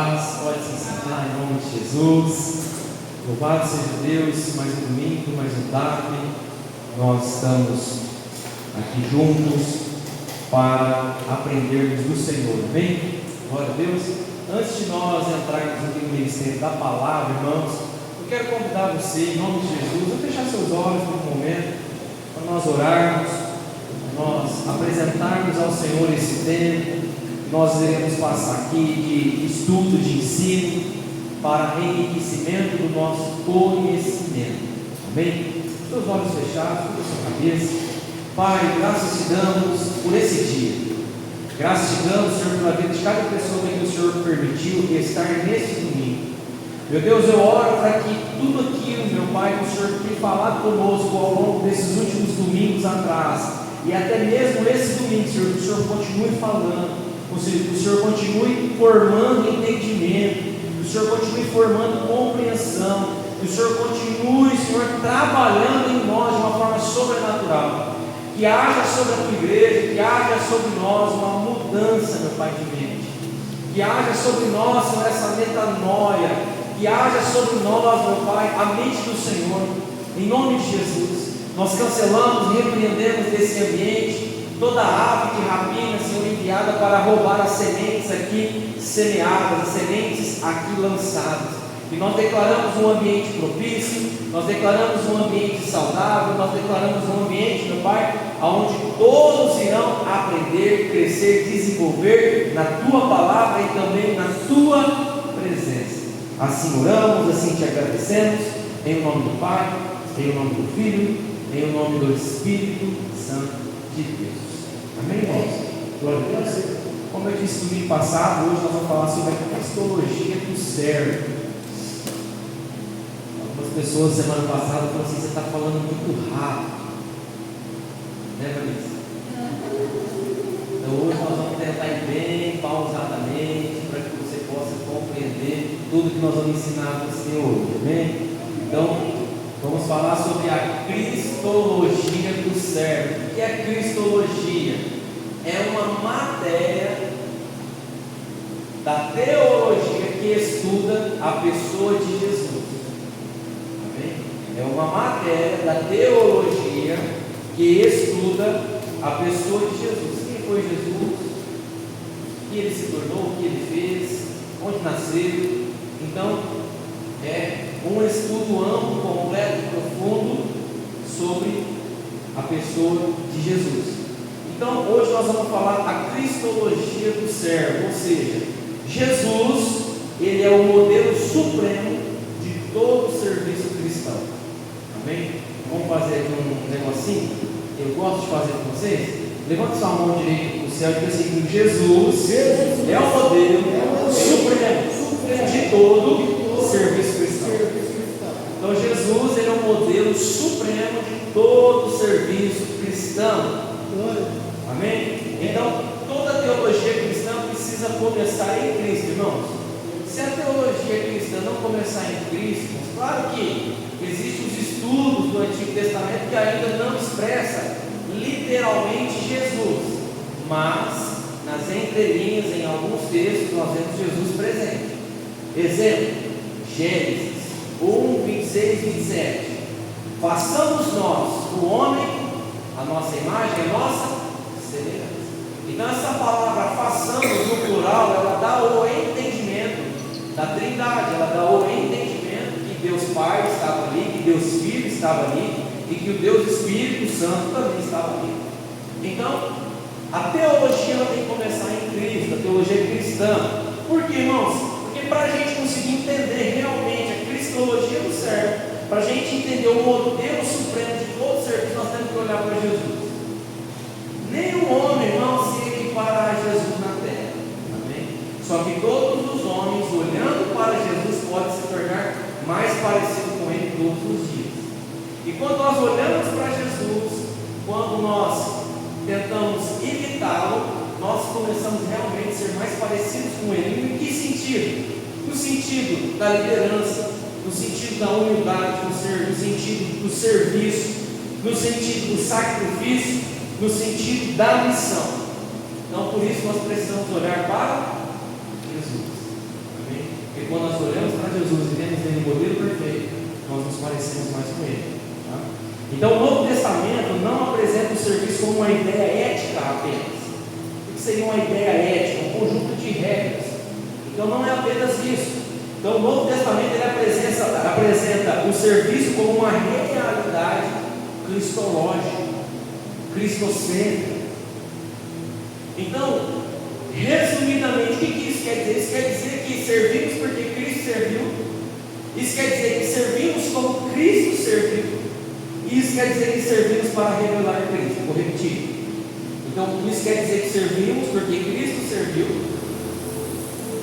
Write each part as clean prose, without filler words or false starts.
paz, pode se sentar em nome de Jesus. Louvado seja Deus, mais um domingo, mais um TAP. Nós estamos aqui juntos para aprendermos do Senhor, amém? Glória a Deus. Antes de nós entrarmos aqui no ministério da palavra, irmãos, eu quero convidar você, em nome de Jesus, a fechar seus olhos por um momento, para nós orarmos, nós apresentarmos ao Senhor esse tempo. Nós iremos passar aqui de estudo, de ensino, para enriquecimento do nosso conhecimento, amém? Seus olhos fechados, toda a sua cabeça. Pai, graças te damos por esse dia. Graças te damos, Senhor, pela vida de cada pessoa que o Senhor permitiu estar nesse domingo. Meu Deus, eu oro para que tudo aquilo, meu Pai, que o Senhor tem falado conosco ao longo desses últimos domingos atrás, e até mesmo esse domingo, Senhor, que o Senhor continue falando, que o Senhor continue formando entendimento, que o Senhor continue formando compreensão, que o Senhor continue, Senhor, trabalhando em nós de uma forma sobrenatural. Que haja sobre a tua igreja, que haja sobre nós uma mudança, meu Pai de mente, que haja sobre nós, Senhor, essa metanoia, que haja sobre nós, meu Pai, a mente do Senhor, em nome de Jesus. Nós cancelamos e repreendemos desse ambiente toda ave de rapina, Senhor, enviada para roubar as sementes aqui semeadas, as sementes aqui lançadas. E nós declaramos um ambiente propício, nós declaramos um ambiente saudável, nós declaramos um ambiente, meu Pai, onde todos irão aprender, crescer, desenvolver na Tua palavra e também na Tua presença. Assim oramos, assim te agradecemos, em nome do Pai, em nome do Filho, em nome do Espírito Santo de Deus. Amém, irmãos? Glória a Deus. Como eu disse no domingo passado, hoje nós vamos falar sobre a cristologia do servo. Algumas pessoas semana passada falaram assim: você está falando muito rápido, né, Vanessa? Então hoje nós vamos tentar ir bem pausadamente para que você possa compreender tudo que nós vamos ensinar a você hoje, amém? Então vamos falar sobre a cristologia do servo. O que é cristologia? É uma matéria da teologia que estuda a pessoa de Jesus. Amém? É uma matéria da teologia que estuda a pessoa de Jesus. Quem foi Jesus? O que ele se tornou? O que ele fez? Onde nasceu? Então, é um estudo amplo, completo e profundo sobre a pessoa de Jesus. Então, hoje nós vamos falar a cristologia do servo, ou seja, Jesus, ele é o modelo supremo de todo o serviço cristão. Amém? Vamos fazer aqui um negocinho? Eu gosto de fazer com vocês. Levante sua mão direita para o céu e diga assim: Jesus é o modelo supremo de todo o serviço cristão. Então Jesus, ele é o modelo supremo de todo o serviço cristão. Amém? Então toda a teologia cristã precisa começar em Cristo, irmãos. Se a teologia cristã não começar em Cristo, claro que existem os estudos do Antigo Testamento que ainda não expressa literalmente Jesus, mas nas entrelinhas, em alguns textos, nós vemos Jesus presente. Exemplo, Gênesis 1, 26 e 27. Façamos nós o homem a nossa imagem, a nossa semelhança. Então essa palavra façamos no plural, ela dá o entendimento da Trindade, ela dá o entendimento que Deus Pai estava ali, que Deus Filho estava ali e que o Deus Espírito Santo também estava ali. Então a teologia ela tem que começar em Cristo, a teologia cristã. Por quê, irmãos? Porque para a gente conseguir entender realmente a cristologia do servo, para a gente entender o modelo supremo de todo o serviço, nós temos que olhar para Jesus. Nenhum homem, irmão, se equipara a Jesus na terra. Amém? Só que todos os homens, olhando para Jesus, podem se tornar mais parecidos com Ele todos os dias. E quando nós olhamos para Jesus, quando nós tentamos imitá-lo, nós começamos realmente a ser mais parecidos com Ele. Em que sentido? No sentido da liderança, no sentido da humildade, no sentido do serviço, no sentido do sacrifício, no sentido da missão. Então, por isso nós precisamos olhar para Jesus. Amém? quando nós olhamos para Jesus e vemos nele o modelo perfeito, nós nos parecemos mais com ele. Tá? Então, o Novo Testamento não apresenta o serviço como uma ideia ética apenas. O que seria uma ideia ética? Um conjunto de regras. Então, não é apenas isso. Então, o Novo Testamento ele apresenta o serviço como uma realidade cristológica, cristocêntrica. Então, resumidamente, o que isso quer dizer? Isso quer dizer que servimos porque Cristo serviu. Isso quer dizer que servimos como Cristo serviu. Isso quer dizer que servimos para revelar Cristo. Vou repetir. Então, isso quer dizer que servimos porque Cristo serviu.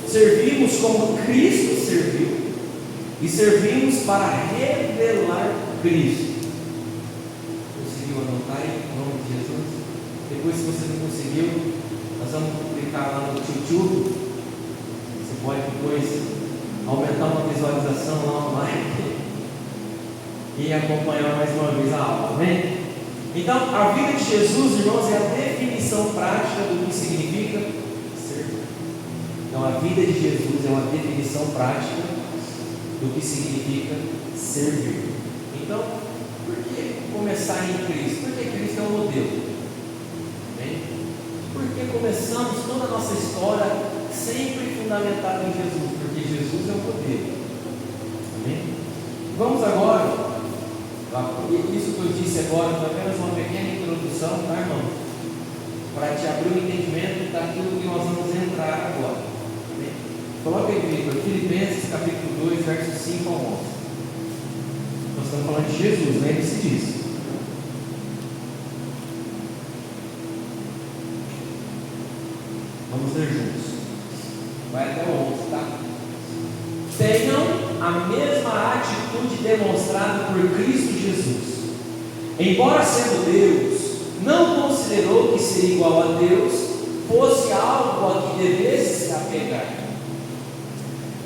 Servimos como Cristo serviu. E servimos para revelar Cristo. Conseguiu anotar aí? Em nome de Jesus? Depois, se você não conseguiu, nós vamos publicar lá no YouTube. Você pode depois aumentar uma visualização lá online e acompanhar mais uma vez a aula, amém? Então, a vida de Jesus, irmãos, é a definição prática do que significa servir. Então, a vida de Jesus é uma definição prática do que significa servir. Então, por que começar em Cristo? Porque Cristo é o modelo. Amém? Porque começamos toda a nossa história sempre fundamentada em Jesus, porque Jesus é o modelo. Amém? Vamos agora, isso que eu disse agora foi apenas uma pequena introdução, tá, irmão? Para te abrir o entendimento daquilo que nós vamos entrar agora. Amém? Coloca aí, Victor, Filipenses capítulo 2, versos 5 ao 11. Nós estamos falando de Jesus, lembre-se disso. Vamos ler juntos. Vai até o 11, tá? Tenham a mesma atitude demonstrada por Cristo Jesus. Embora sendo Deus, não considerou que ser igual a Deus fosse algo a que devesse se apegar.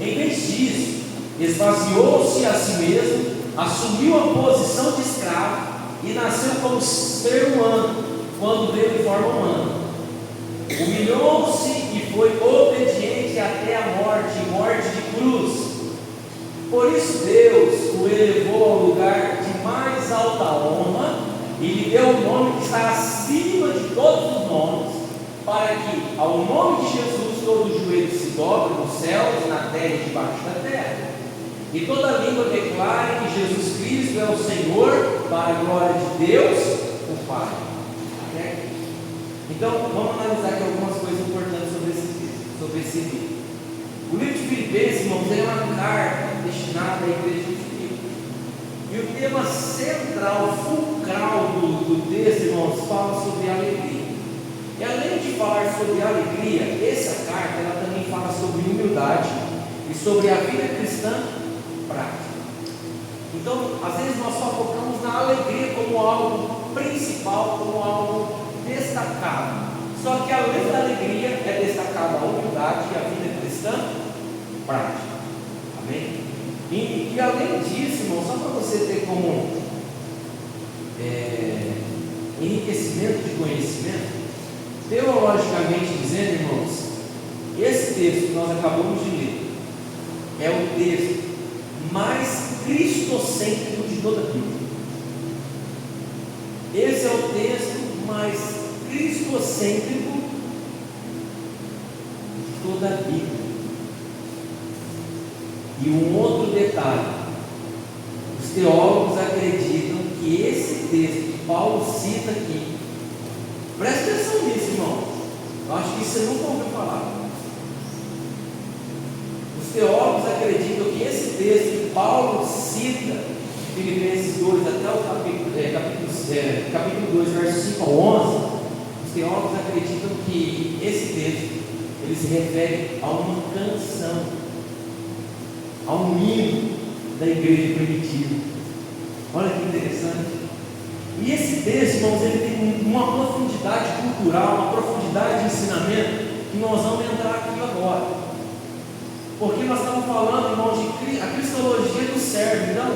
Em vez disso, esvaziou-se a si mesmo, assumiu a posição de escravo e nasceu como ser humano, quando veio em forma humana. Humilhou-se e foi obediente até a morte, morte de cruz. Por isso Deus o elevou ao lugar de mais alta honra e lhe deu um nome que está acima de todos os nomes, para que ao nome de Jesus todo o joelho se dobre nos céus, na terra e debaixo da terra, e toda língua declare que Jesus Cristo é o Senhor, para a glória de Deus o Pai. Então, vamos analisar aqui algumas coisas importantes sobre esse livro. O livro de Filipenses, irmãos, é uma carta destinada à igreja de Filipe. E o tema central, fulcral do texto, irmãos, fala sobre alegria. E além de falar sobre alegria, essa carta ela também fala sobre humildade e sobre a vida cristã prática. Então, às vezes nós só focamos na alegria como algo principal, como algo destacado. Só que além da alegria é destacada a humildade e a vida cristã prática. Amém? E além disso, irmão, só para você ter como enriquecimento de conhecimento, teologicamente dizendo, irmãos, esse texto que nós acabamos de ler é o texto mais cristocêntrico de toda a Bíblia. Esse é o texto mais cristocêntrico de toda a Bíblia. E um outro detalhe: os teólogos acreditam que esse texto que Paulo cita aqui, presta atenção nisso, irmão, eu acho que você nunca ouviu falar. Os teólogos acreditam que esse texto que Paulo cita, Filipenses 2 até o capítulo 2, versos 5 ao 11, os teólogos acreditam que esse texto ele se refere a uma canção, a um hino da igreja primitiva. Olha que interessante. E esse texto, irmãos, ele tem uma profundidade cultural, uma profundidade de ensinamento que nós vamos entrar aqui agora. Porque nós estamos falando, irmãos, de a cristologia do servo. Então,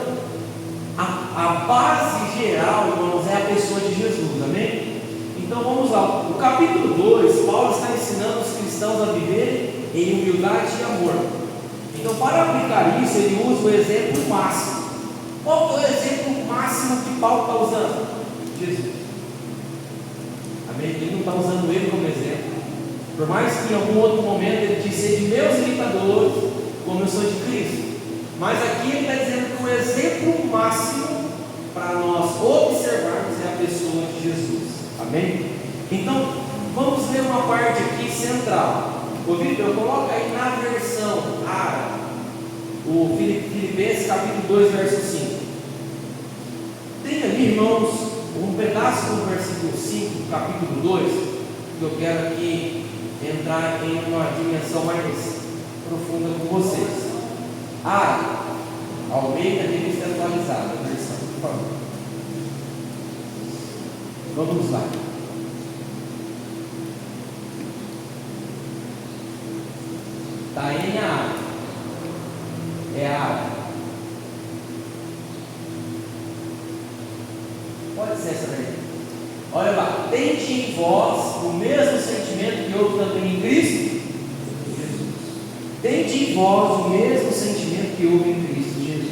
a base geral, irmãos, é a pessoa de Jesus, amém? Então vamos lá. No capítulo 2, Paulo está ensinando os cristãos a viverem em humildade e amor. Então, para aplicar isso, ele usa o exemplo máximo. Qual é o exemplo máximo que Paulo está usando? Jesus. Amém? Ele não está usando ele como exemplo. Por mais que em algum outro momento ele disse de meus imitadores, como eu sou de Cristo. Mas aqui ele está dizendo que o exemplo máximo para nós observarmos é a pessoa de Jesus. Amém? Então, vamos ler uma parte aqui central. Ô Vitor, coloca aí na versão árabe, o Filipenses capítulo 2, verso 5. Tem ali, irmãos, um pedaço do versículo 5, do capítulo 2, que eu quero aqui entrar em uma dimensão mais profunda com vocês. Almeida Revista Atualizada, a versão, por favor. Vamos lá. Está em árabe. É árabe. Pode ser essa daí. Olha lá. Tende em vós o mesmo sentimento que houve também em Cristo Jesus. Tende em vós o mesmo sentimento que houve em Cristo Jesus.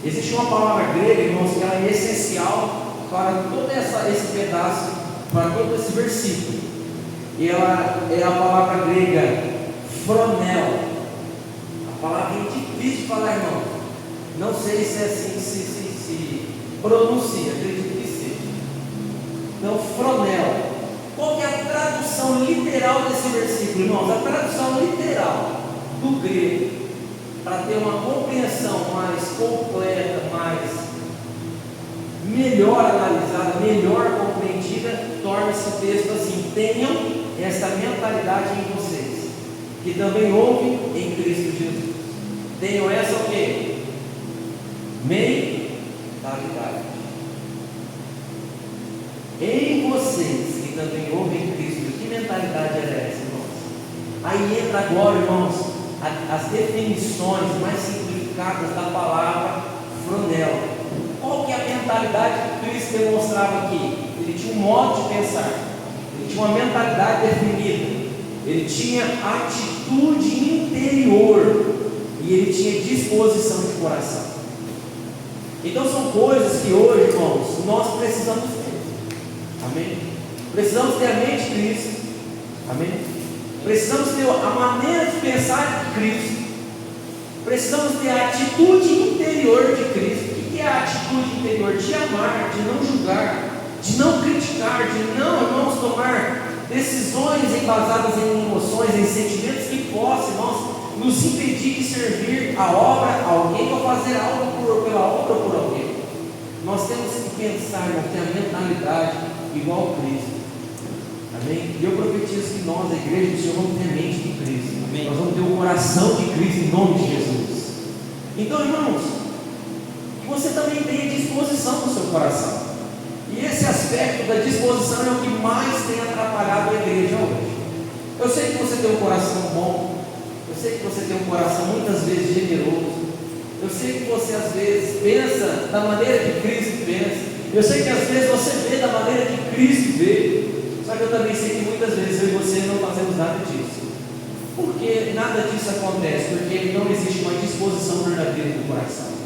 Existe uma palavra grega, irmãos, que ela é essencial para todo esse pedaço, para todo esse versículo. E ela é a palavra grega fronel. A palavra é difícil de falar, irmão. Não sei se é assim se pronuncia, acredito que seja. Então, fronel. Qual que é a tradução literal desse versículo, irmãos? A tradução literal do grego, para ter uma compreensão mais completa, melhor analisada, melhor compreendida, torna-se o texto assim: tenham essa mentalidade em vocês, que também houve em Cristo Jesus. Tenham essa o quê? Mentalidade. Em vocês, que também houve em Cristo Jesus. Que mentalidade era essa, irmãos? Aí entra agora, irmãos, as definições mais simplificadas da palavra fronel. Qual que é a mentalidade que Cristo demonstrava aqui? Ele tinha um modo de pensar, ele tinha uma mentalidade definida, ele tinha atitude interior e ele tinha disposição de coração. Então são coisas que hoje, irmãos, nós precisamos ter. Amém? Precisamos ter a mente de Cristo. Amém? Precisamos ter a maneira de pensar de Cristo. Precisamos ter a atitude interior de Cristo. O que é a atitude interior? De amar, de não julgar, de não criticar, de não, irmãos, tomar decisões embasadas em emoções, em sentimentos que possam, irmãos, nos impedir de servir a obra a alguém ou fazer algo pela obra ou por alguém. Nós temos que pensar, irmãos, ter a mentalidade igual a Cristo. Amém? E eu profetizo que nós, a igreja do Senhor, vamos ter a mente de Cristo. Amém? Nós vamos ter o coração de Cristo em nome de Jesus. Então, irmãos, que você também tenha disposição no seu coração. E esse aspecto da disposição é o que mais tem atrapalhado a igreja hoje. Eu sei que você tem um coração bom, eu sei que você tem um coração muitas vezes generoso, eu sei que você às vezes pensa da maneira que Cristo pensa, eu sei que às vezes você vê da maneira que Cristo vê, só que eu também sei que muitas vezes eu e você não fazemos nada disso. Por que nada disso acontece? Porque não existe uma disposição verdadeira do coração.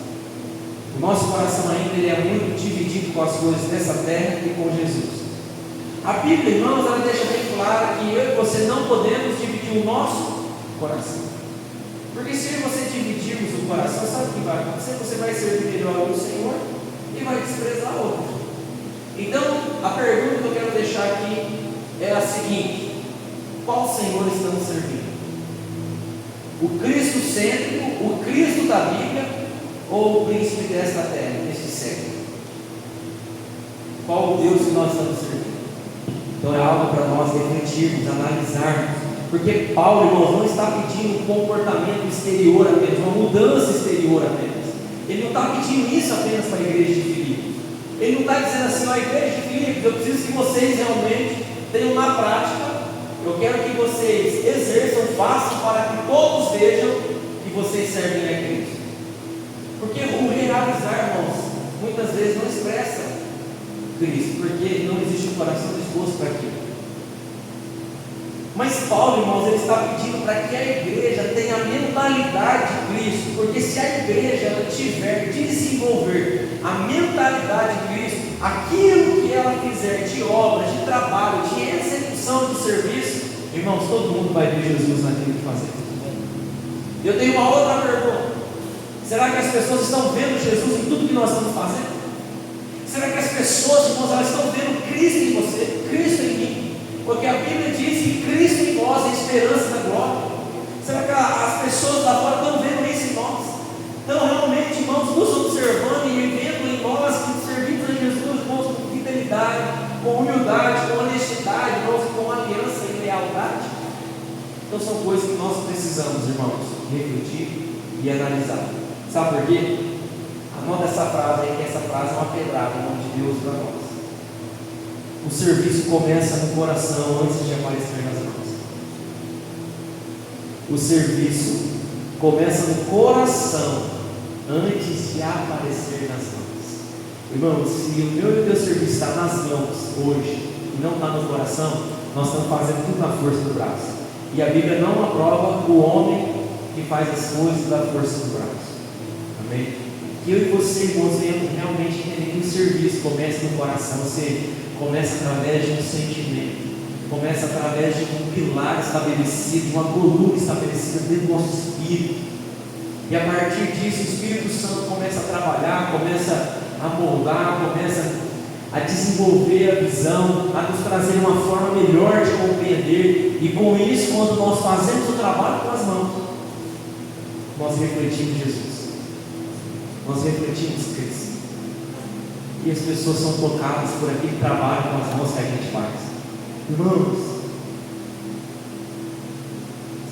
O nosso coração ainda ele é muito dividido com as coisas dessa terra e com Jesus. A Bíblia, irmãos, ela deixa bem claro que eu e você não podemos dividir o nosso coração. Porque se eu e você dividirmos o coração, sabe o que vai acontecer? Você vai servir melhor o Senhor e vai desprezar o outro. Então, a pergunta que eu quero deixar aqui é a seguinte: qual Senhor estamos servindo? O Cristo cêntrico, o Cristo da Bíblia, ou o príncipe desta terra, deste século? Qual o Deus que nós estamos servindo? Então é algo para nós refletirmos, analisarmos, porque Paulo, irmãos, não está pedindo um comportamento exterior apenas, uma mudança exterior apenas. Ele não está pedindo isso apenas para a igreja de Filipos. Ele não está dizendo assim: ó, igreja de Filipos, eu preciso que vocês realmente tenham na prática, eu quero que vocês exerçam, façam para que todos vejam que vocês servem a Cristo. Porque o realizar, irmãos, muitas vezes não expressa Cristo, porque não existe um coração disposto para aquilo. Mas Paulo, irmãos, ele está pedindo para que a igreja tenha a mentalidade de Cristo, porque se a igreja ela tiver, desenvolver a mentalidade de Cristo, aquilo que ela fizer de obra, de trabalho, de execução do serviço, irmãos, todo mundo vai ver Jesus naquilo que fazer. Eu tenho uma outra pergunta: será que as pessoas estão vendo Jesus em tudo que nós estamos fazendo? Será que as pessoas, irmãos, elas estão vendo Cristo em você, Cristo em mim? Porque a Bíblia diz que Cristo em nós é a esperança da glória. Será que as pessoas lá fora estão vendo isso em nós? Estão realmente, irmãos, nos observando e vendo em nós que servimos a Jesus, irmãos, com fidelidade, com humildade, com honestidade, irmãos, com aliança e lealdade? Então são coisas que nós precisamos, irmãos, refletir e analisar. Sabe por quê? Anota essa frase aí, que essa frase é uma pedrada em nome de Deus para nós. O serviço começa no coração antes de aparecer nas mãos. O serviço começa no coração antes de aparecer nas mãos. Irmãos, se o meu e o teu serviço está nas mãos hoje e não está no coração, nós estamos fazendo tudo na força do braço. E a Bíblia não aprova o homem que faz as coisas da força do braço. Amém? Que eu e você, irmãos, venhamos realmente entender que o serviço começa no coração. Você começa através de um sentimento, começa através de um pilar estabelecido, de uma coluna estabelecida dentro do nosso espírito. E a partir disso, o Espírito Santo começa a trabalhar, começa a moldar, começa a desenvolver a visão, a nos trazer uma forma melhor de compreender. E com isso, quando nós fazemos o trabalho com as mãos, nós refletimos Jesus, nós refletimos Cristo. E as pessoas são tocadas por aquele trabalho com as mãos que a gente faz. Irmãos,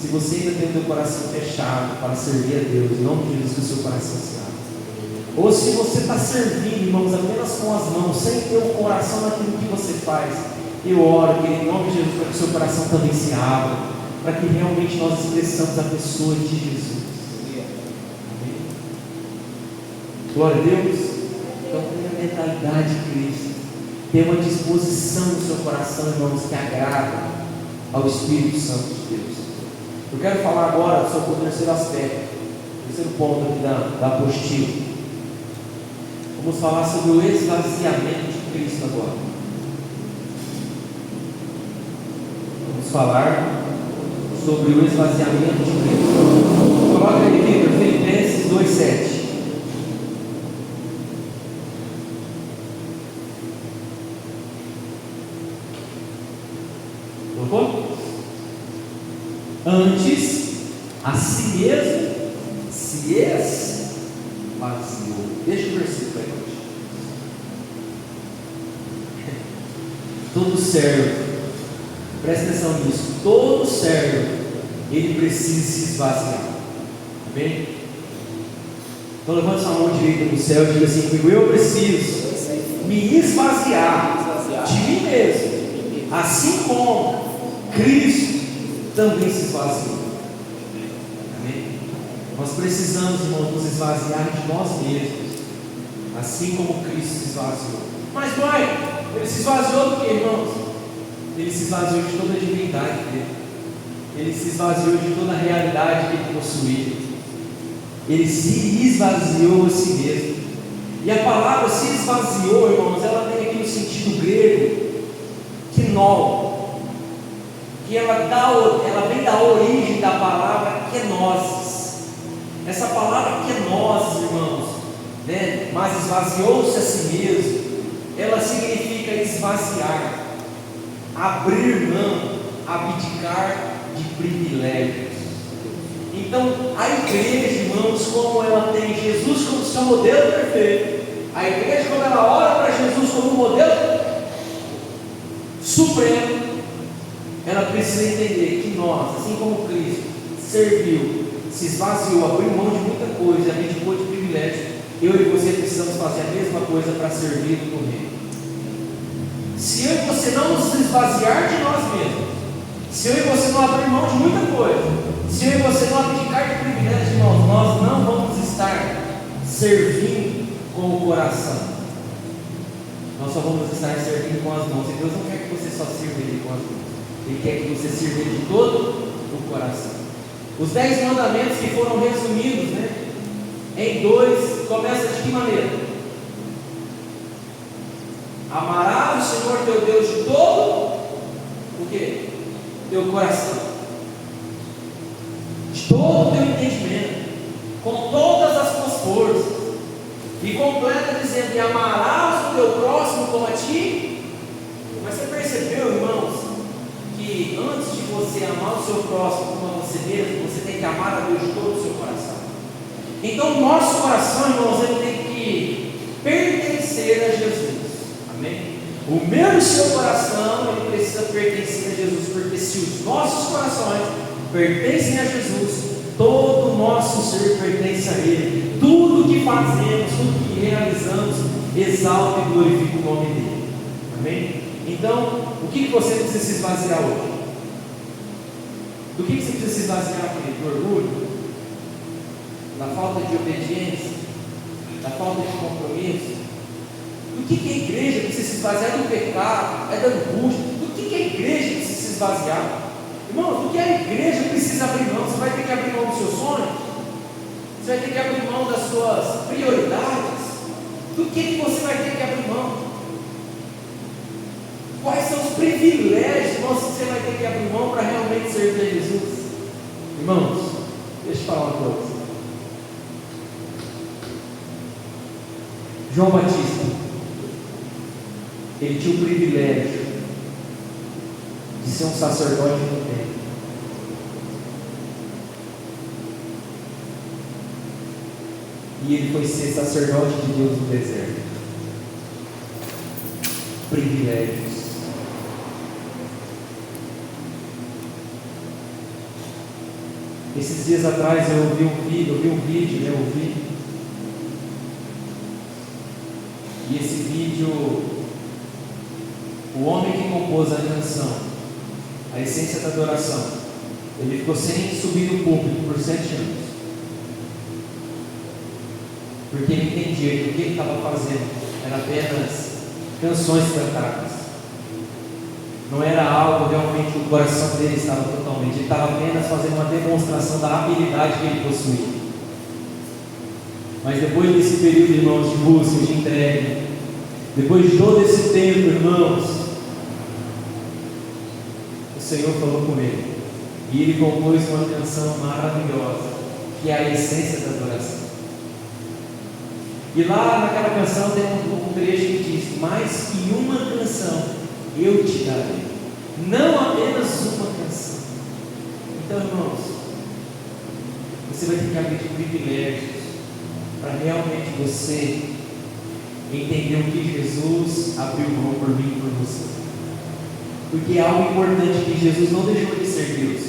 se você ainda tem o seu coração fechado para servir a Deus, em nome de Jesus, que o seu coração se abra. Ou se você está servindo, irmãos, apenas com as mãos, sem ter o coração naquilo que você faz, eu oro, que em nome de Jesus, para que o seu coração também se abra, para que realmente nós expressamos a pessoa de Jesus. Amém? Glória a Deus. Então tenha a mentalidade de Cristo, tenha uma disposição no seu coração, irmãos, que agrada ao Espírito Santo de Deus. Eu quero falar agora sobre o terceiro aspecto, o terceiro ponto aqui da apostila. Vamos falar sobre o esvaziamento de Cristo agora. Vamos falar sobre o esvaziamento de Cristo. Coloca aí, Victor, Filipenses 2,7. Antes, a si mesmo se esvaziou. Deixa o versículo aí hoje. Todo servo, presta atenção nisso, todo servo, ele precisa se esvaziar. Amém? Então levante sua mão direita no céu e diga assim comigo: eu preciso me esvaziar de mim mesmo, assim como Cristo também se esvaziou. Amém? Nós precisamos, irmãos, nos esvaziar de nós mesmos, assim como Cristo se esvaziou. Mas mãe, ele se esvaziou do que, irmãos? Ele se esvaziou de toda a divindade dele. Ele se esvaziou de toda a realidade que ele possuía. Ele se esvaziou a si mesmo. E a palavra se esvaziou, irmãos, ela tem aqui no sentido grego quinol, que ela vem da origem da palavra kenosis. Essa palavra kenosis, irmãos, né? Mas esvaziou-se a si mesmo, ela significa esvaziar, abrir mão, abdicar de privilégios. Então, a igreja, irmãos, como ela tem Jesus como seu modelo perfeito, a igreja, como ela olha para Jesus como modelo supremo, ela precisa entender que nós, assim como Cristo serviu, se esvaziou, abriu mão de muita coisa, abdicou de privilégio, eu e você precisamos fazer a mesma coisa para servir no reino. Se eu e você não nos esvaziar de nós mesmos, se eu e você não abrir mão de muita coisa, se eu e você não abdicar de privilégio, irmãos, nós não vamos estar servindo com o coração, nós só vamos estar servindo com as mãos. E Deus não quer que você só sirva Ele com as mãos, Ele quer que você sirva de todo o coração. Os 10 mandamentos que foram resumidos, né, em 2, começa de que maneira? Amarás o Senhor teu Deus de todo o quê? Teu coração, de todo o teu entendimento, com todas as tuas forças. E completa dizendo: e amarás o teu próximo como a ti. Mas você percebeu, irmãos, que antes de você amar o seu próximo como a você mesmo, você tem que amar a Deus de todo o seu coração. Então o nosso coração, irmãos, ele tem que pertencer a Jesus. Amém? O meu e o seu coração, ele precisa pertencer a Jesus, porque se os nossos corações pertencem a Jesus, todo o nosso ser pertence a Ele. Tudo que fazemos, tudo que realizamos, exalta e glorifica o nome dEle. Amém? Então, o que você precisa se esvaziar hoje? Do que você precisa se esvaziar, querido? Do orgulho? Da falta de obediência? Da falta de compromisso? Do que a igreja precisa se esvaziar? Do pecado? É da angústia? Do que a igreja precisa se esvaziar? Irmãos, do que a igreja precisa abrir mão? Você vai ter que abrir mão dos seus sonhos? Você vai ter que abrir mão das suas prioridades? Do que você vai ter que abrir mão? Quais são os privilégios, irmãos, que você vai ter que abrir mão para realmente servir a Jesus? Irmãos, deixa eu falar uma coisa. João Batista, ele tinha o privilégio de ser um sacerdote no templo. E ele foi ser sacerdote de Deus no deserto. Privilégios. Esses dias atrás eu vi um vídeo. E esse vídeo, o homem que compôs a canção, a essência da adoração, ele ficou sem subir no púlpito por 7 anos. Porque ele entendia que o que ele estava fazendo era apenas canções cantadas. Não era algo realmente, o coração dele estava totalmente. Ele estava apenas fazendo uma demonstração da habilidade que ele possuía. Mas depois desse período, irmãos, de busca, de entrega, depois de todo esse tempo, irmãos, o Senhor falou com ele. E ele compôs uma canção maravilhosa, que é a essência da adoração. E lá naquela canção tem um trecho que diz: mais que uma canção eu te darei, não apenas uma canção. Então, irmãos, você vai ter que abrir de privilégios para realmente você entender o que Jesus abriu mão por mim e por você. Porque é algo importante, que Jesus não deixou de ser Deus.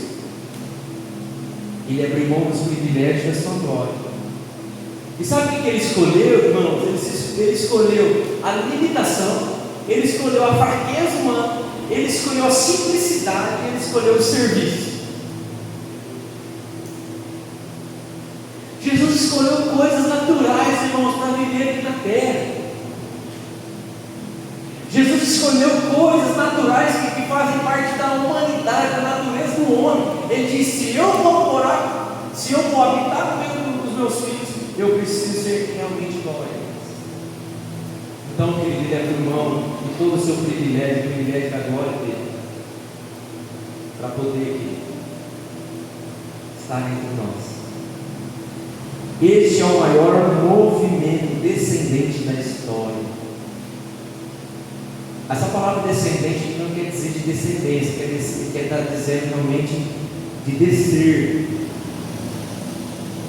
Ele abriu mão dos privilégios da sua glória. E sabe o que ele escolheu, irmãos? Ele escolheu a limitação, ele escolheu a fraqueza humana, ele escolheu a simplicidade, ele escolheu o serviço. Jesus escolheu coisas naturais, irmãos, para viver aqui na terra. Jesus escolheu coisas naturais que fazem parte da humanidade, da natureza do homem. Ele disse: se eu vou habitar no meio dos meus filhos, eu preciso ser realmente igual a eles. Então, querido, ele abriu mão de todo o seu privilégio, o privilégio da glória dele, para poder estar entre nós. Este é o maior movimento descendente da história. Essa palavra descendente não quer dizer de descendência, quer estar dizendo realmente de descer.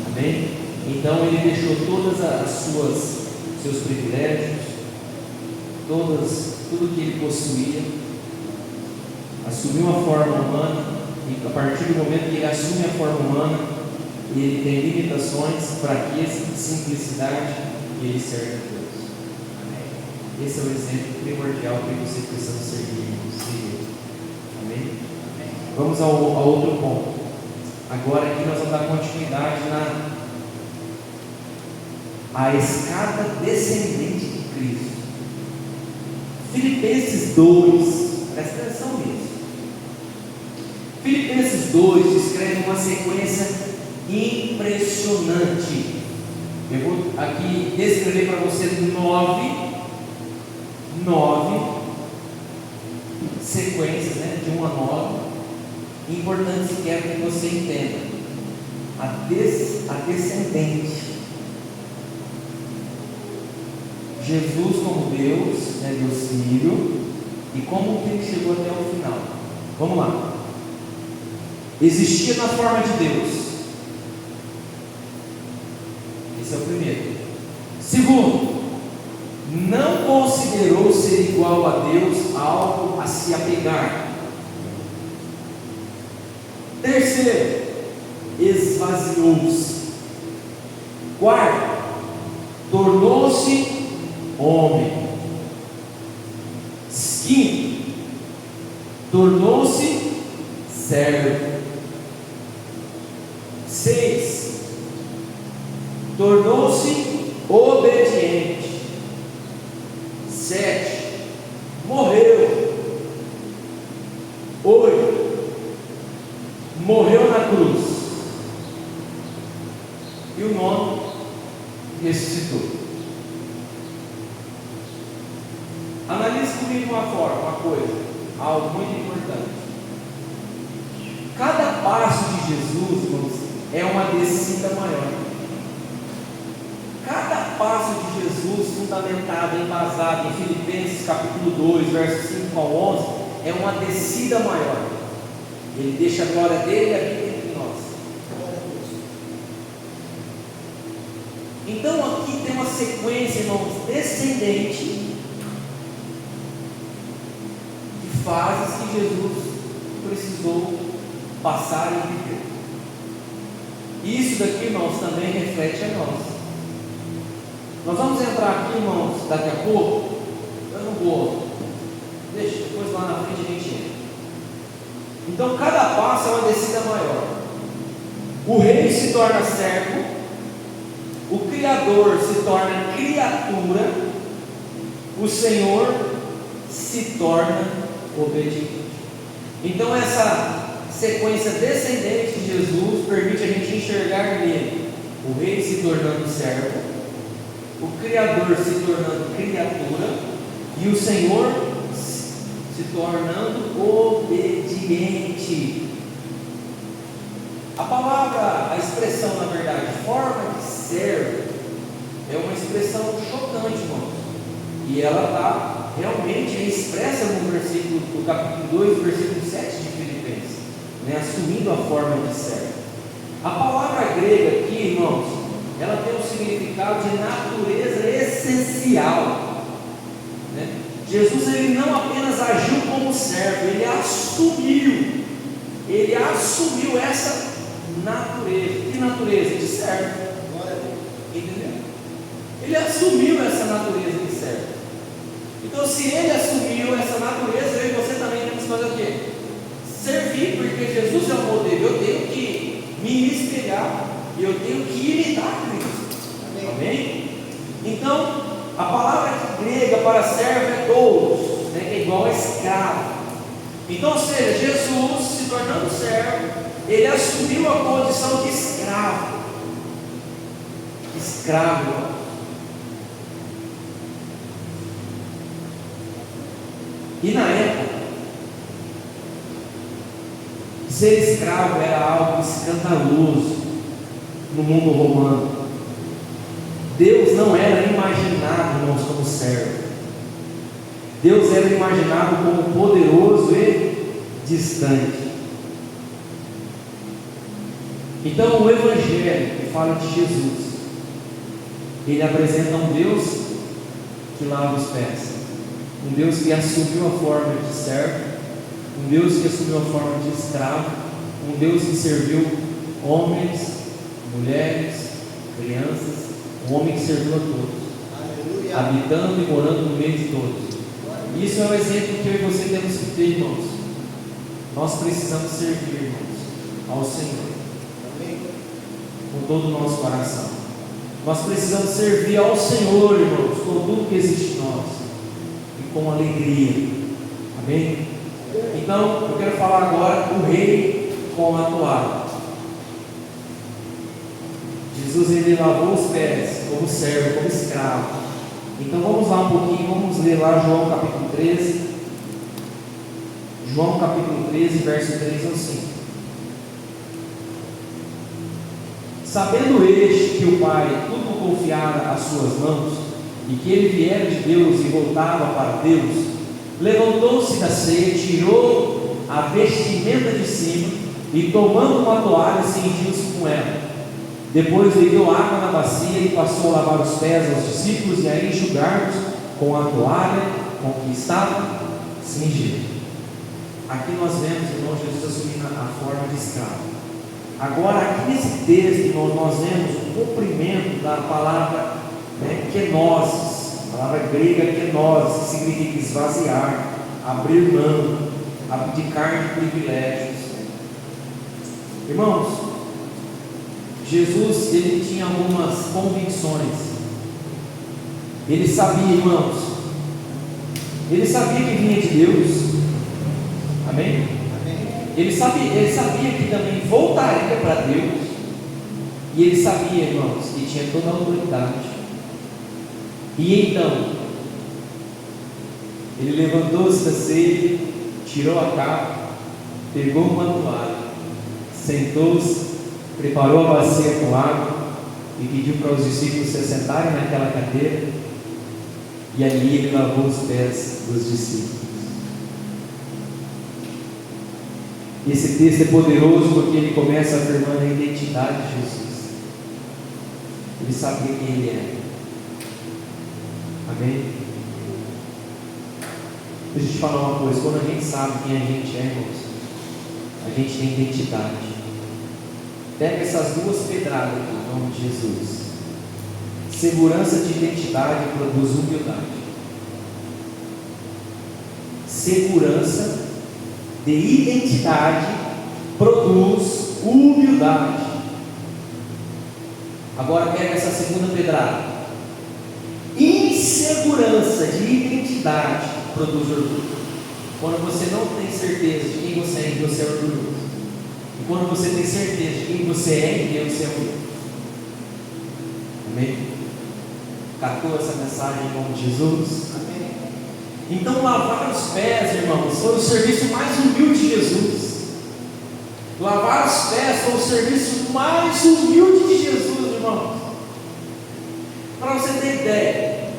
Amém? Então ele deixou todas seus privilégios, tudo que ele possuía, assumiu a forma humana, e a partir do momento que ele assume a forma humana, ele tem limitações, fraqueza, simplicidade, e ele serve a Deus. Amém? Esse é o exemplo primordial que você precisa seguir. Amém? Vamos ao outro ponto. Agora aqui nós vamos dar continuidade a escada descendente de Cristo. Filipenses 2, presta atenção nisso. Filipenses 2 descreve uma sequência impressionante. Eu vou aqui descrever para você nove sequências, né, de 1 a 9, importantes que quero que você entenda. A descendente, Jesus como Deus, né, Deus Filho, e como que ele chegou até o final. Vamos lá. Existia na forma de Deus. Esse é o primeiro. Segundo, não considerou ser igual a Deus algo a se apegar. Terceiro, esvaziou-se. Quarto, tornou-se homem. Quinto, tornou-se servo. 6, tornou-se obediente. 7, morreu. 8, morreu na cruz. E o 9, ressuscitou. Analise comigo uma coisa, algo muito importante. Cada passo de Jesus, irmãos, é uma descida maior. Cada passo de Jesus, fundamentado, embasado em Filipenses capítulo 2, versos 5 ao 11, é uma descida maior. Ele deixa a glória dele e habita entre nós. Então aqui tem uma sequência, irmãos, descendente de fases que Jesus precisou passar e viver. E isso daqui, irmãos, também reflete a nós. Nós vamos entrar aqui, irmãos, daqui a pouco. Eu não vou. Deixa, depois lá na frente a gente entra. Então cada passo é uma descida maior. O rei se torna servo, o Criador se torna criatura, o Senhor se torna obediente. Então essa sequência descendente de Jesus permite a gente enxergar nele o rei se tornando servo, o Criador se tornando criatura e o Senhor se tornando obediente. A palavra, a expressão, na verdade, forma de servo, é uma expressão chocante, irmãos. E ela está realmente expressa no versículo, do capítulo 2, versículo 7 de Filipenses, né, assumindo a forma de servo. A palavra grega aqui, irmãos, ela tem um significado de natureza essencial, né? Jesus, ele não apenas agiu como servo, ele assumiu essa natureza. Que natureza? De servo. Entendeu? Ele assumiu essa natureza de servo. Então, se ele assumiu essa natureza, eu e você também temos que fazer o quê? Servir, porque Jesus é o modelo. Eu tenho que me espelhar, eu tenho que imitar Cristo. Amém? Então, a palavra grega para servo é doulos, né, que é igual a escravo. Então, ou seja, Jesus, se tornando servo, ele assumiu a condição de escravo. Escravo. E na época, ser escravo era algo escandaloso no mundo romano. Deus não era imaginado, irmãos, como servo. Deus era imaginado como poderoso e distante. Então o Evangelho que fala de Jesus, ele apresenta um Deus que lava os pés, um Deus que assumiu a forma de servo, um Deus que assumiu a forma de escravo, um Deus que serviu homens, mulheres, crianças, um homem que serviu a todos, habitando e morando no meio de todos. Isso é o exemplo que eu e você temos que ter, irmãos. Nós precisamos servir, irmãos, ao Senhor, com todo o nosso coração. Nós precisamos servir ao Senhor, irmãos, com tudo que existe em nós, e com alegria. Amém? Então, eu quero falar agora o rei com a toalha. Jesus, ele lavou os pés como servo, como escravo. Então vamos lá um pouquinho, vamos ler lá João capítulo 13. João capítulo 13, verso 3 ao 5. Sabendo este que o Pai tudo confiara às suas mãos, e que ele viera de Deus e voltava para Deus, levantou-se da ceia, tirou a vestimenta de cima, e tomando uma toalha, cingiu-se com ela. Depois lhe deu água na bacia e passou a lavar os pés aos discípulos e a enxugar-os com a toalha com que estava cingido. Aqui nós vemos, irmão, Jesus assumindo a forma de escravo. Agora, aqui nesse texto, irmão, nós vemos o cumprimento da palavra kenosis, a palavra grega kenosis, que significa esvaziar, abrir mão, abdicar de privilégios. Irmãos, Jesus, ele tinha algumas convicções. Ele sabia, irmãos, ele sabia que vinha de Deus. Amém? Amém. Ele sabia que também voltaria para Deus. E ele sabia, irmãos, que tinha toda a autoridade. E então, ele levantou-se da ceia, tirou a capa, pegou uma toalha, sentou-se, preparou a bacia com água e pediu para os discípulos se sentarem naquela cadeira, e ali ele lavou os pés dos discípulos. Esse texto é poderoso porque ele começa afirmando a identidade de Jesus. Ele sabia quem ele era. Amém? Deixa eu te falar uma coisa: quando a gente sabe quem a gente é, irmãos, a gente tem identidade. Pega essas duas pedradas aqui, em nome de Jesus. Segurança de identidade produz humildade. Segurança de identidade produz humildade. Agora pega essa segunda pedrada. Insegurança de identidade produz orgulho. Quando você não tem certeza de quem você é orgulhoso. E quando você tem certeza de quem você é em Deus, você é humilde. Amém? Captou essa mensagem em nome de Jesus? Amém. Então, lavar os pés, irmãos, foi o serviço mais humilde de Jesus. Lavar os pés foi o serviço mais humilde de Jesus, irmãos. Para você ter ideia,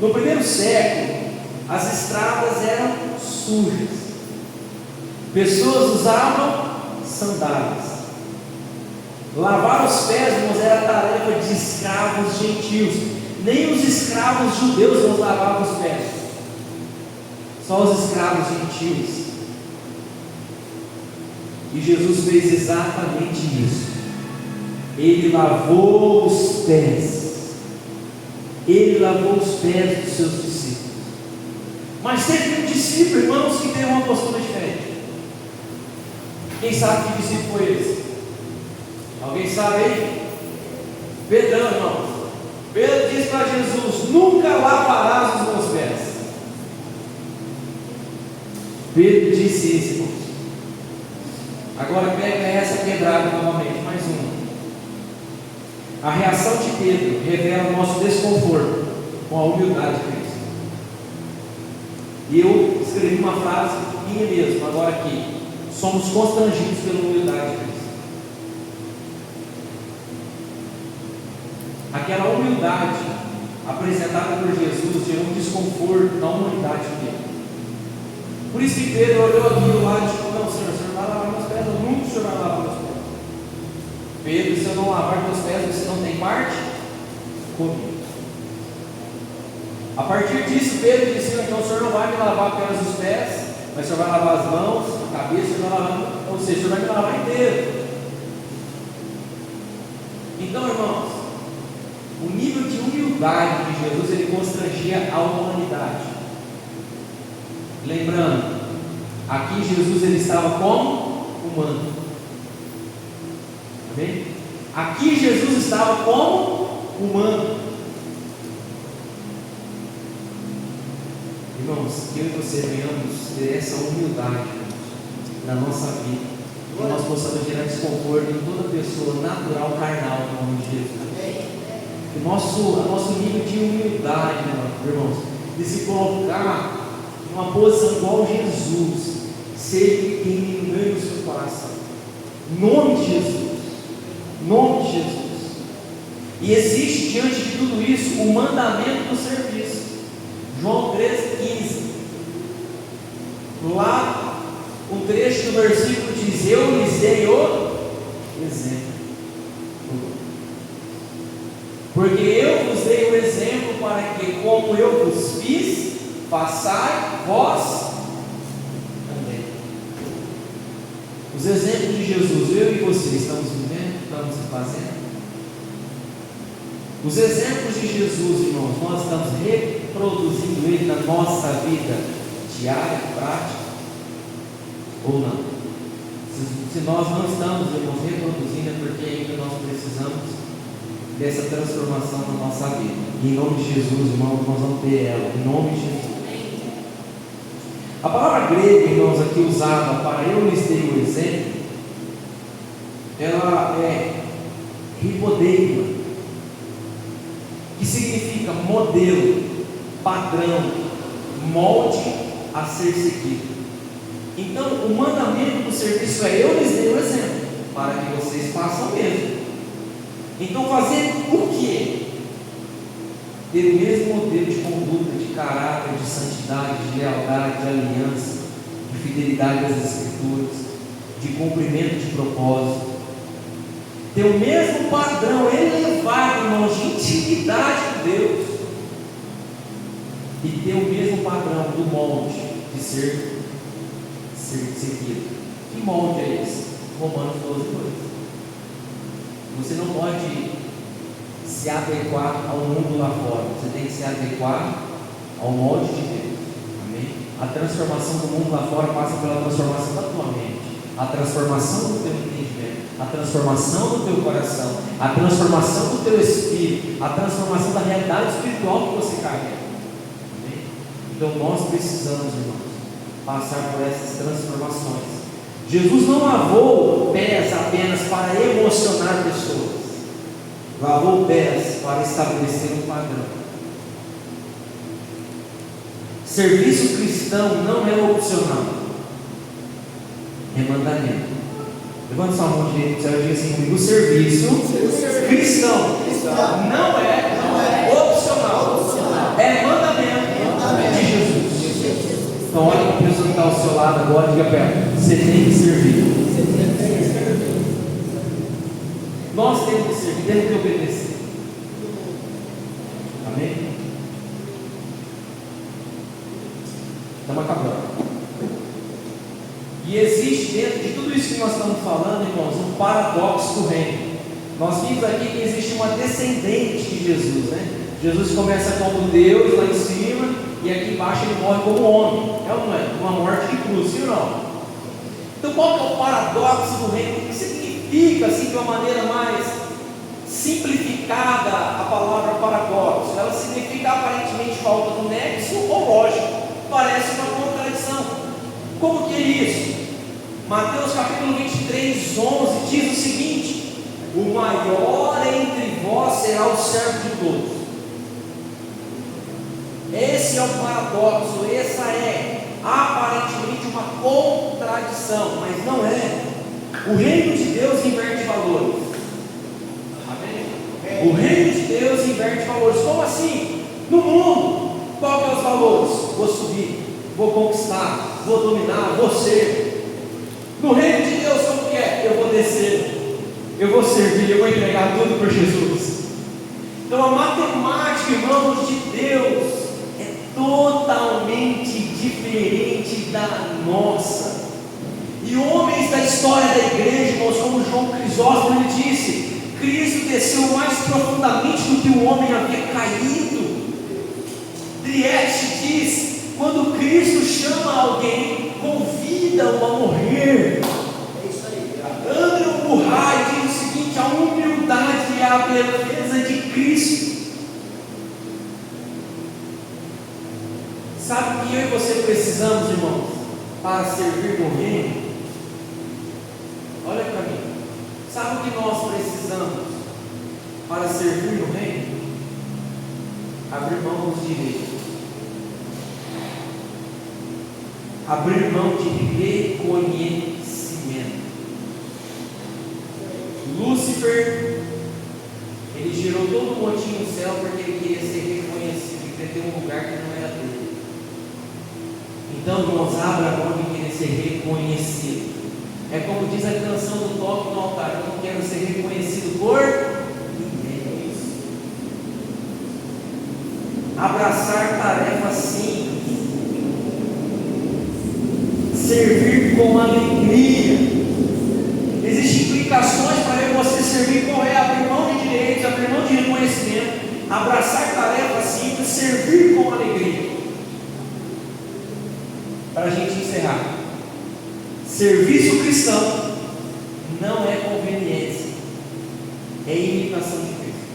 no primeiro século, as estradas eram sujas. Pessoas usavam sandálias. Lavar os pés, irmãos, era tarefa de escravos gentios. Nem os escravos judeus não lavavam os pés, só os escravos gentios. E Jesus fez exatamente isso. Ele lavou os pés. Ele lavou os pés dos seus discípulos. Mas teve um discípulo, irmãos, que teve uma postura diferente. Quem sabe que discípulo foi esse? Alguém sabe aí? Pedrão, irmãos. Pedro disse para Jesus: nunca lavarás os meus pés. Pedro disse isso, irmãos. Agora pega essa pedrada novamente, mais uma. A reação de Pedro revela o nosso desconforto com a humildade de Cristo. E eu escrevi uma frase minha mesmo, agora aqui: somos constrangidos pela humildade de Cristo. Aquela humildade apresentada por Jesus gerou um desconforto na humanidade dele. Por isso que Pedro olhou aquilo lá e disse: não, Senhor, o Senhor vai lavar meus pés? Nunca o Senhor vai lavar meus pés. Pedro, se eu não lavar meus pés, você não tem parte comigo. A partir disso, Pedro disse: então o Senhor não vai me lavar apenas os pés, mas o Senhor vai lavar as mãos, a cabeça, o Senhor vai lavar, ou seja, o Senhor vai me lavar inteiro. Então, irmãos, o nível de humildade de Jesus, ele constrangia a humanidade. Lembrando, aqui Jesus ele estava como humano. Amém? Aqui Jesus estava como humano. Irmãos, que eu e você venhamos ter essa humildade. na nossa vida, que nós possamos gerar desconforto em toda pessoa natural, carnal, em nome de Jesus. Que o nosso nível de humildade, irmãos, de se colocar em uma posição igual a Jesus, ser pequeno no meio do seu coração, em nome de Jesus, em nome de Jesus. E existe diante de tudo isso o mandamento do serviço. João 13,15. Lá, um trecho do versículo diz: eu lhes dei o exemplo. Porque eu vos dei o exemplo para que, como eu vos fiz, façai vós também. Os exemplos de Jesus, eu e você estamos vivendo, estamos fazendo. Os exemplos de Jesus, irmãos, nós estamos reproduzindo ele na nossa vida diária, prática, ou não? Se nós não estamos, irmãos, reproduzindo, é porque ainda nós precisamos dessa transformação na nossa vida. E em nome de Jesus, irmãos, nós vamos ter ela, em nome de Jesus. A palavra grega, irmãos, aqui usada para eu lhes dei o exemplo, ela é hipodeima, que significa modelo, padrão, molde a ser seguido. Então, o mandamento do serviço é: eu lhes dei o exemplo, para que vocês façam o mesmo. Então, fazer o quê? Ter o mesmo modelo de conduta, de caráter, de santidade, de lealdade, de aliança, de fidelidade às Escrituras, de cumprimento de propósito. Ter o mesmo padrão elevado, irmãos, de intimidade com Deus, e ter o mesmo padrão do molde de ser seguido. Que molde é esse? Romanos 12:2. Você não pode se adequar ao mundo lá fora, você tem que se adequar ao molde de Deus. Amém? A transformação do mundo lá fora passa pela transformação da tua mente, a transformação do teu entendimento, a transformação do teu coração, a transformação do teu espírito, a transformação da realidade espiritual que você carrega. Amém? Então nós precisamos, irmãos, passar por essas transformações. Jesus não lavou pés apenas para emocionar pessoas, lavou pés para estabelecer um padrão. Serviço cristão não é opcional, é mandamento. Levanta sua mão direita para o céu e diga assim comigo: o serviço cristão não é opcional, é mandamento de Jesus. Então olha para a pessoa que está ao seu lado agora e diga perto: você tem que servir. Nós temos que servir, temos que obedecer. Amém? Estamos acabando. E existe dentro de tudo isso que nós estamos falando, irmãos, um paradoxo do reino. Nós vimos aqui que existe uma descendente de Jesus, né? Jesus começa como Deus lá em cima, e aqui embaixo ele morre como homem. É ou não é? Uma morte de cruz, sim ou não? Então qual que é o paradoxo do reino? O que significa, assim, de uma maneira mais simplificada, a palavra paradoxo? Ela significa aparentemente falta do nexo ou lógico. Parece uma contradição. Como que é isso? Mateus capítulo 23, 11 diz o seguinte: o maior entre vós será o servo de todos. Esse é o paradoxo, essa é aparentemente uma contradição, mas não é. O reino de Deus inverte valores. Amém? O reino de Deus inverte valores. Como assim? No mundo, qual que é os valores? Vou subir, vou conquistar, vou dominar, vou ser. No reino de Deus, como que é? Eu vou descer, eu vou servir, eu vou entregar tudo por Jesus. Então a matemática, irmãos, de Deus é totalmente diferente da nossa. E homens da história da igreja, irmãos, como João Crisóstomo, ele disse: Cristo desceu mais profundamente do que o homem havia caído. Trieste diz: quando Cristo chama alguém, convida-o a morrer. É isso aí. Andrew Murray diz o seguinte: a humildade é a beleza de Cristo. Sabe o que eu e você precisamos, irmãos, para servir no reino? precisamos para servir no reino? Abrir mão dos direitos, abrir mão de reconhecimento. Lúcifer, ele gerou todo o motim no céu porque ele queria ser reconhecido, ele queria ter um lugar que não era dele. Então, irmãos, abra mão de querer ser reconhecido. É como diz a canção do toque no altar: eu não quero ser reconhecido por ninguém. Abraçar tarefas simples, servir com alegria. Existem implicações para eu e você servir. Qual é? Abrir mão de direitos, abrir mão de reconhecimento, abraçar tarefas simples, servir com alegria. Para a gente encerrar, serviço cristão não é conveniência, é imitação de Cristo.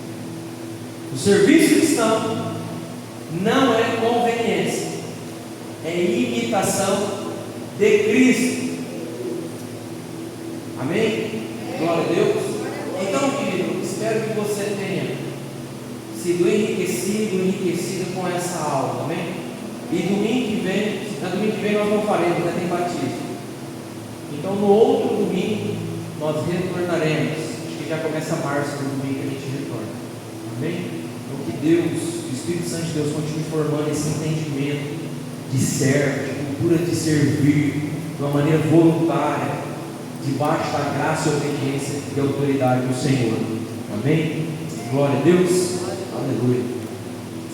O serviço cristão não é conveniência, é imitação de Cristo. Amém? Glória a Deus. Então, querido, espero que você tenha sido enriquecido com essa aula. Amém? E domingo que vem nós não faremos, já tem batismo. Então no outro domingo nós retornaremos. Acho que já começa março, no domingo que a gente retorna. Amém? Então que Deus, o Espírito Santo de Deus, continue formando esse entendimento de servo, de cultura de servir, de uma maneira voluntária, debaixo da graça e obediência e autoridade do Senhor. Amém? Glória a Deus. Aleluia.